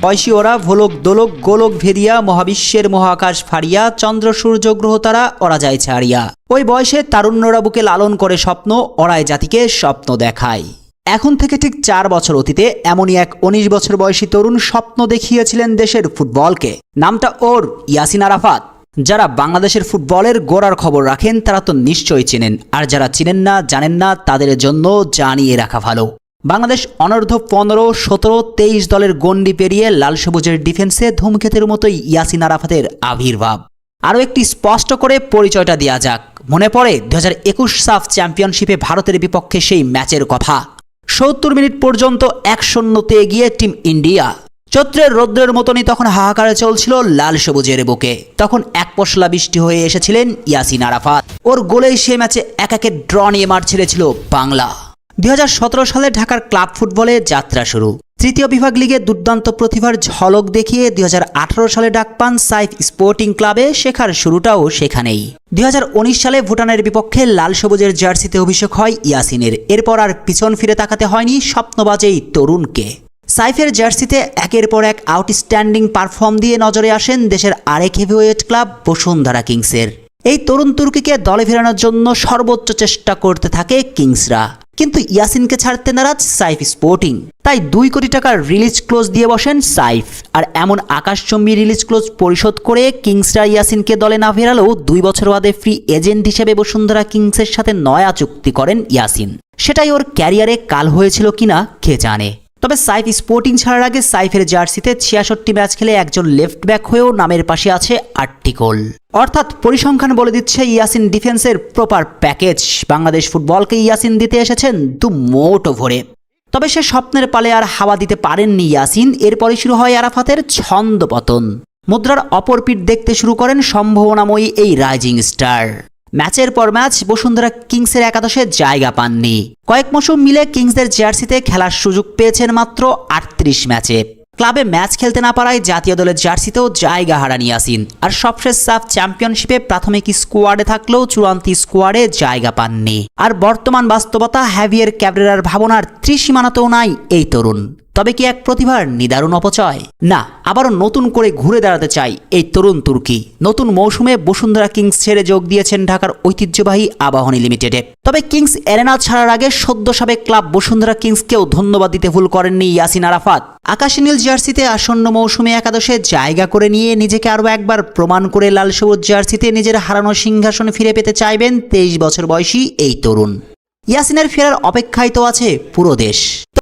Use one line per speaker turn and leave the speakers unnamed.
বয়সী ওরা ভোলক দোলক গোলক ভেদিয়া মহাবিশ্বের মহাকাশ ফাড়িয়া চন্দ্র সূর্য গ্রহ তারা ওরা যায় ছাড়িয়া। ওই বয়সে তারুণ্যরা বুকে লালন করে স্বপ্ন, ওরাই জাতিকে স্বপ্ন দেখায়। এখন থেকে ঠিক 4 বছর অতীতে এমনই এক 19 বছর বয়সী তরুণ স্বপ্ন দেখিয়েছিলেন দেশের ফুটবলকে। নামটা ওর ইয়াসিন আরাফাত। যারা বাংলাদেশের ফুটবলের গোড়ার খবর রাখেন তারা তো নিশ্চয়ই চেনেন, আর যারা চিনেন না জানেন না তাদের জন্য জানিয়ে রাখা ভালো। বাংলাদেশ অনূর্ধ্ব 15, 17, 23 দলের গণ্ডি পেরিয়ে লাল সবুজের ডিফেন্সে ধূমকেতুর মতোই ইয়াসিন আরাফাতের আবির্ভাব। আরও একটি স্পষ্ট করে পরিচয়টা দেওয়া যাক। মনে পড়ে 2021 সাফ চ্যাম্পিয়নশিপে ভারতের বিপক্ষে সেই ম্যাচের কথা। 70 মিনিট পর্যন্ত 1-0 এগিয়ে টিম ইন্ডিয়া। চৈত্রের রৌদ্রের মতনই তখন হাহাকারে চলছিল লাল সবুজের বুকে। তখন এক পশলা বৃষ্টি হয়ে এসেছিলেন ইয়াসিন আরাফাত। ওর গোলেই সে ম্যাচে 1-1 ড্র নিয়ে মাঠ ছেড়েছিল বাংলা। 2017 সালে ঢাকার ক্লাব ফুটবলে যাত্রা শুরু। তৃতীয় বিভাগ লিগে দুর্দান্ত প্রতিভার ঝলক দেখিয়ে 2018 সালে ডাক পান সাইফ স্পোর্টিং ক্লাবে। শেখার শুরুটাও সেখানেই। 2019 সালে ভুটানের বিপক্ষে লাল সবুজের জার্সিতে অভিষেক হয় ইয়াসিনের। এরপর আর পিছন ফিরে তাকাতে হয়নি স্বপ্নবাজ এই তরুণকে। সাইফের জার্সিতে একের পর এক আউটস্ট্যান্ডিং পারফর্ম দিয়ে নজরে আসেন দেশের আরেক হেভিওয়েট ক্লাব বসুন্ধরা কিংসের। এই তরুণ তুর্কিকে দলে ফেরানোর জন্য সর্বোচ্চ চেষ্টা করতে থাকে কিংসরা, কিন্তু ইয়াসিনকে ছাড়তে নারাজ সাইফ স্পোর্টিং। তাই 2 কোটি টাকার রিলিজ ক্লোজ দিয়ে বসেন সাইফ। আর এমন আকাশচুম্বী রিলিজ ক্লোজ পরিশোধ করে কিংসরা ইয়াসিনকে দলে না ফেরালেও 2 বছর বাদে ফ্রি এজেন্ট হিসেবে বসুন্ধরা কিংসের সাথে নয়া চুক্তি করেন ইয়াসিন। সেটাই ওর ক্যারিয়ারে কাল হয়েছিল কিনা কে জানে। তবে সাইফ স্পোর্টিং ছাড়ার আগে সাইফের জার্সিতে 66 ম্যাচ খেলে একজন লেফট ব্যাক হয়েও নামের পাশে আছে 8টি গোল। অর্থাৎ পরিসংখ্যান বলে দিচ্ছে ইয়াসিন ডিফেন্সের প্রপার প্যাকেজ। বাংলাদেশ ফুটবলকে ইয়াসিন দিতে এসেছেন মোটো ভরে। তবে সে স্বপ্নের পালে আর হাওয়া দিতে পারেননি ইয়াসিন। এরপরই শুরু হয় আরাফাতের ছন্দপতন। মুদ্রার অপর পিঠ দেখতে শুরু করেন সম্ভাবনাময়ী এই রাইজিং স্টার। ম্যাচের পর ম্যাচ বসুন্ধরা কিংসের একাদশে জায়গা পাননি। কয়েক মৌসুম মিলে কিংসদের জার্সিতে খেলার সুযোগ পেয়েছেন মাত্র 38 ম্যাচে। ক্লাবে ম্যাচ খেলতে না পারায় জাতীয় দলের জার্সিতেও জায়গা হারান ইয়াসিন। আর সবশেষ সাফ চ্যাম্পিয়নশিপে প্রাথমিক স্কোয়াডে থাকলেও চূড়ান্ত স্কোয়াডে জায়গা পাননি। আর বর্তমান বাস্তবতা হ্যাভিয়ার ক্যাবরেরার ভাবনার ত্রিসীমানাতেও নাই এই তরুণ। তবে কি এক প্রতিভার নিদারুণ অপচয়? না, আবারও নতুন করে ঘুরে দাঁড়াতে চাই এই তরুণ তুর্কি। নতুন মৌসুমে বসুন্ধরা কিংস ছেড়ে যোগ দিয়েছেন ঢাকার ঐতিহ্যবাহী আবাহনী লিমিটেডে। তবে কিংস এরেনা ছাড়ার আগে সদ্য সাবেক ক্লাব বসুন্ধরা কিংসকেও ধন্যবাদ দিতে ভুল করেননি ইয়াসিন আরাফাত। আকাশী নীল জার্সিতে আসন্ন মৌসুমে একাদশে জায়গা করে নিয়ে নিজেকে আরও একবার প্রমাণ করে লাল সবুজ জার্সিতে নিজের হারানো সিংহাসন ফিরে পেতে চাইবেন 23 বছর বয়সী এই তরুণ। ইয়াসিনের ফেরার অপেক্ষায় তো আছে পুরো দেশ।